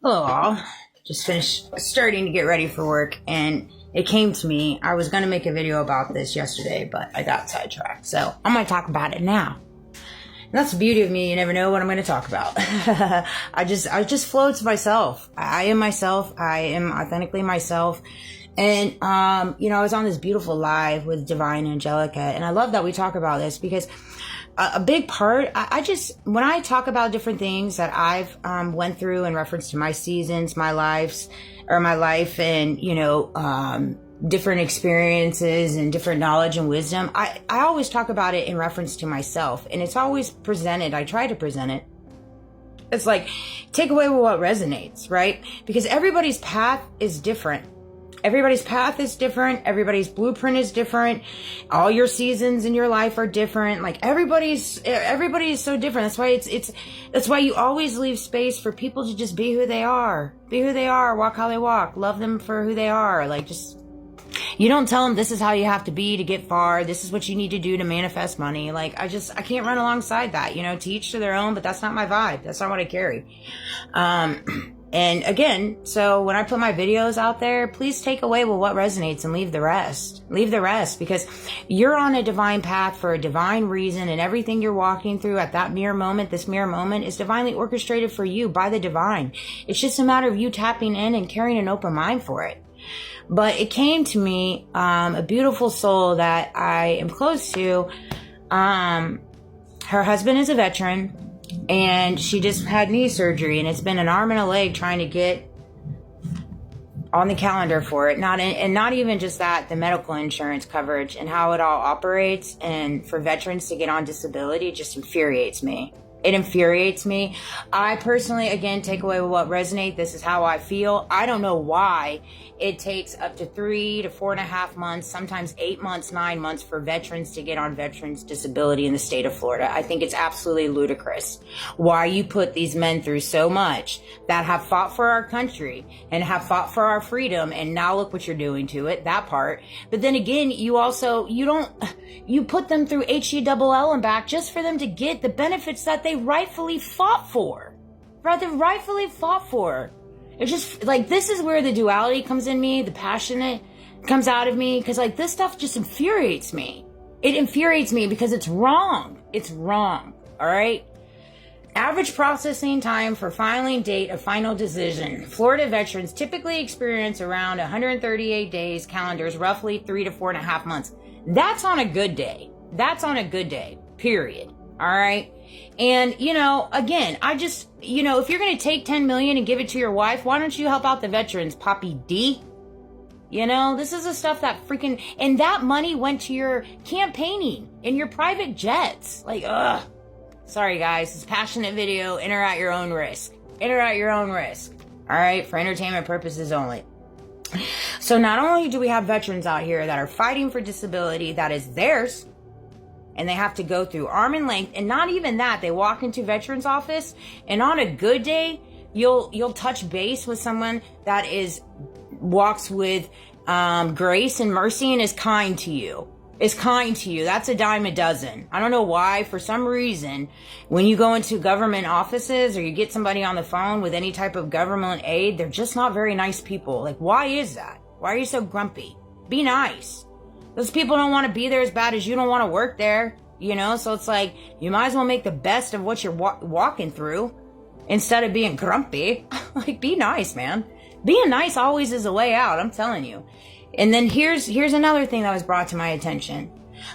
Hello, all. Just finished starting to get ready for work, and it came to me. I was going to make a video about this yesterday, but I got sidetracked. So I'm going to talk about it now. And that's the beauty of me. You never know what I'm going to talk about. I just flow to myself. I am myself. I am authentically myself. And, I was on this beautiful live with Divine Angelica, and I love that we talk about this because a big part, when I talk about different things that I've went through in reference to my seasons, my life, and, different experiences and different knowledge and wisdom, I always talk about it in reference to myself. And it's always presented, I try to present it. It's like, take away what resonates, right? Because everybody's path is different. Everybody's path is different. Everybody's blueprint is different. All your seasons in your life are different. Like everybody is so different. That's why that's why you always leave space for people to just be who they are. Be who they are. Walk how they walk. Love them for who they are. You don't tell them this is how you have to be to get far. This is what you need to do to manifest money. I can't run alongside that, to each to their own, but that's not my vibe. That's not what I carry. And again, so when I put my videos out there, please take away what resonates and leave the rest. Leave the rest, because you're on a divine path for a divine reason, and everything you're walking through at that mirror moment, this mirror moment, is divinely orchestrated for you by the divine. It's just a matter of you tapping in and carrying an open mind for it. But it came to me, a beautiful soul that I am close to. Her husband is a veteran, and she just had knee surgery, and it's been an arm and a leg trying to get on the calendar for it. Not even just that, the medical insurance coverage and how it all operates, and for veterans to get on disability just infuriates me. It infuriates me. I personally, again, take away what resonates. This is how I feel. I don't know why it takes up to 3 to 4.5 months, sometimes 8 months, 9 months for veterans to get on veterans disability in the state of Florida. I think it's absolutely ludicrous why you put these men through so much that have fought for our country and have fought for our freedom. And now look what you're doing to it, that part. But then again, you put them through HELL and back just for them to get the benefits that they rightfully fought for. It's just this is where the duality comes in me, the passionate comes out of me, because this stuff just infuriates me. It infuriates me because it's wrong. It's wrong. All right. Average processing time for filing date of final decision. Florida veterans typically experience around 138 days, calendars, roughly 3 to 4.5 months. That's on a good day. Period. All right. And, again, if you're going to take 10 million and give it to your wife, why don't you help out the veterans, Poppy D? This is the stuff that and that money went to your campaigning in your private jets. Ugh. Sorry, guys. It's a passionate video. Enter at your own risk. All right. For entertainment purposes only. So not only do we have veterans out here that are fighting for disability that is theirs, and they have to go through arm and length, and not even that, they walk into veterans office, and on a good day, you'll touch base with someone that walks with grace and mercy and is kind to you. That's a dime a dozen. I don't know why, for some reason, when you go into government offices or you get somebody on the phone with any type of government aid, they're just not very nice people. Why is that? Why are you so grumpy? Be nice. Those people don't want to be there as bad as you don't want to work there, So it's you might as well make the best of what you're walking through instead of being grumpy. Be nice, man. Being nice always is a way out, I'm telling you. And then here's another thing that was brought to my attention.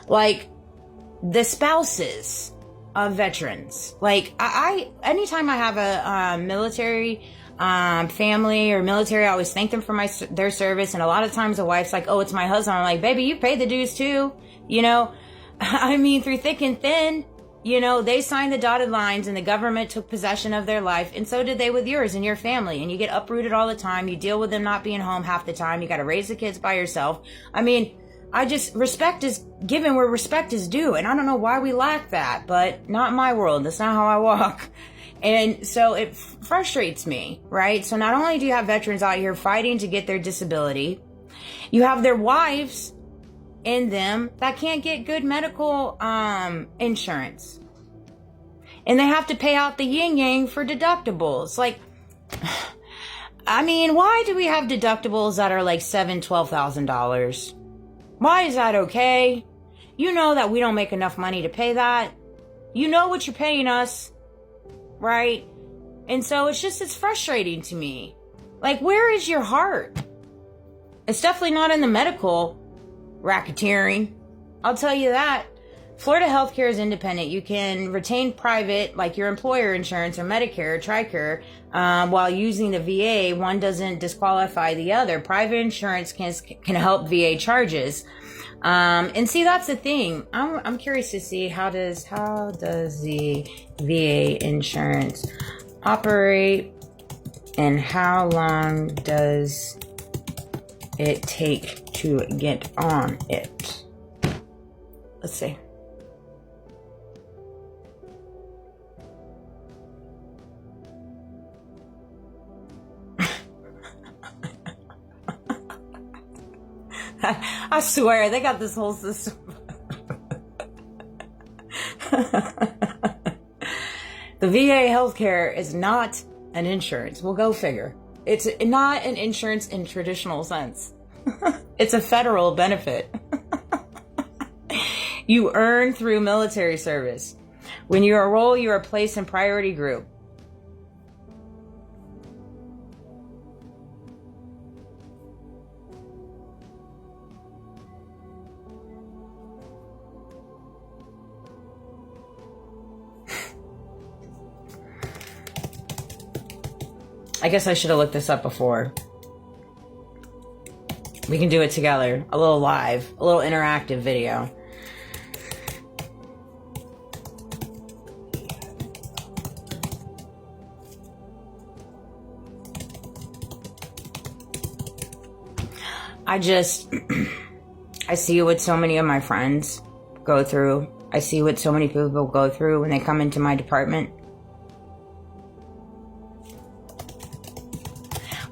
The spouses of veterans. Anytime I have a military family or military, I always thank them for their service. And a lot of times the wife's oh, it's my husband. I'm baby, you paid the dues too. Through thick and thin, they signed the dotted lines and the government took possession of their life. And so did they with yours and your family. And you get uprooted all the time. You deal with them not being home half the time. You got to raise the kids by yourself. Respect is given where respect is due. And I don't know why we lack that, but not in my world. That's not how I walk. And so it frustrates me, right? So not only do you have veterans out here fighting to get their disability, you have their wives in them that can't get good medical insurance. And they have to pay out the yin yang for deductibles. I mean, why do we have deductibles that are like $7,000, $12,000? Why is that okay? You know that we don't make enough money to pay that. You know what you're paying us, right? And so it's frustrating to me. Like, where is your heart? It's definitely not in the medical racketeering. I'll tell you that. Florida healthcare is independent. You can retain private, like your employer insurance or Medicare or TRICARE, while using the VA. One doesn't disqualify the other. Private insurance can help VA charges. And see, that's the thing. I'm curious to see how does the VA insurance operate, and how long does it take to get on it? Let's see. I swear, they got this whole system. The VA healthcare is not an insurance. Well, go figure. It's not an insurance in traditional sense. It's a federal benefit. You earn through military service. When you enroll, you are placed in priority group. I guess I should have looked this up before. We can do it together. A little live, a little interactive video. I see what so many of my friends go through. I see what so many people go through when they come into my department.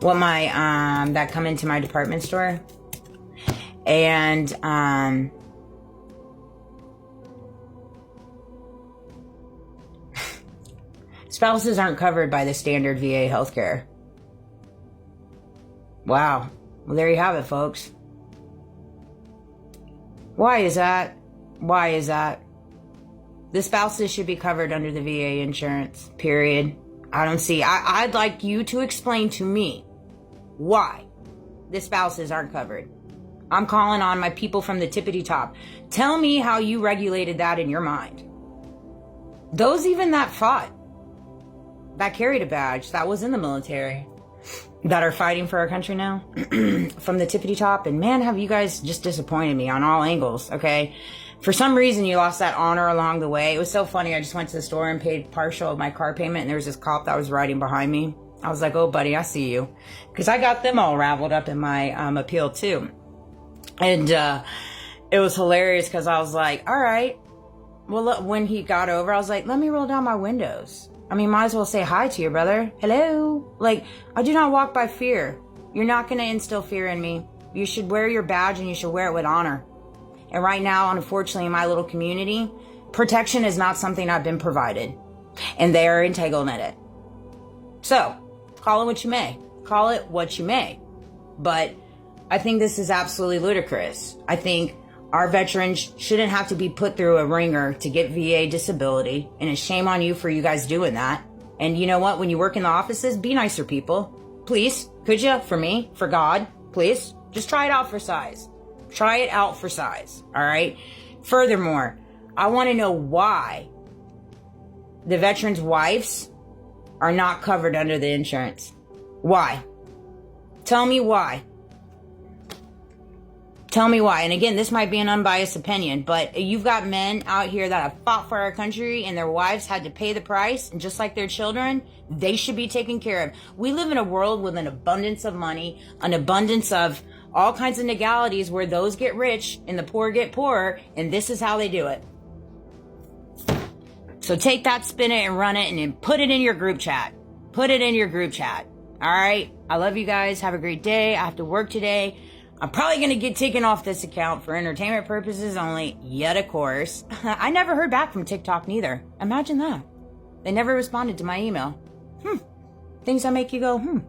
That come into my department store. And spouses aren't covered by the standard VA healthcare. Wow. Well, there you have it, folks. Why is that? Why is that? The spouses should be covered under the VA insurance, period. I don't see. I'd like you to explain to me why the spouses aren't covered. I'm calling on my people from the tippity top. Tell me how you regulated that in your mind. Those even that fought, that carried a badge, that was in the military, that are fighting for our country now from the tippity top. And man, have you guys just disappointed me on all angles, okay? For some reason, you lost that honor along the way. It was so funny. I just went to the store and paid partial of my car payment, and there was this cop that was riding behind me. I was like, oh, buddy, I see you. Because I got them all raveled up in my appeal, too. And it was hilarious because I was like, all right. Well, look, when he got over, I was like, let me roll down my windows. I mean, might as well say hi to you, brother. Hello. Like, I do not walk by fear. You're not going to instill fear in me. You should wear your badge, and you should wear it with honor. And right now, unfortunately, in my little community, protection is not something I've been provided. And they are entangled in it. So, call it what you may. Call it what you may. But I think this is absolutely ludicrous. I think our veterans shouldn't have to be put through a ringer to get VA disability. And it's shame on you for you guys doing that. And you know what? When you work in the offices, be nicer people. Please, could you? For me, for God, please. Just try it out for size. Try it out for size. All right. Furthermore, I want to know why the veterans' wives are not covered under the insurance. Why? Tell me why. Tell me why. And again, this might be an unbiased opinion, but you've got men out here that have fought for our country and their wives had to pay the price. And just like their children, they should be taken care of. We live in a world with an abundance of money, an abundance of all kinds of legalities where those get rich and the poor get poorer. And this is how they do it. So take that, spin it, and run it, and then put it in your group chat. Put it in your group chat. All right. I love you guys. Have a great day. I have to work today. I'm probably going to get taken off this account for entertainment purposes only, yet of course. I never heard back from TikTok neither. Imagine that. They never responded to my email. Things that make you go,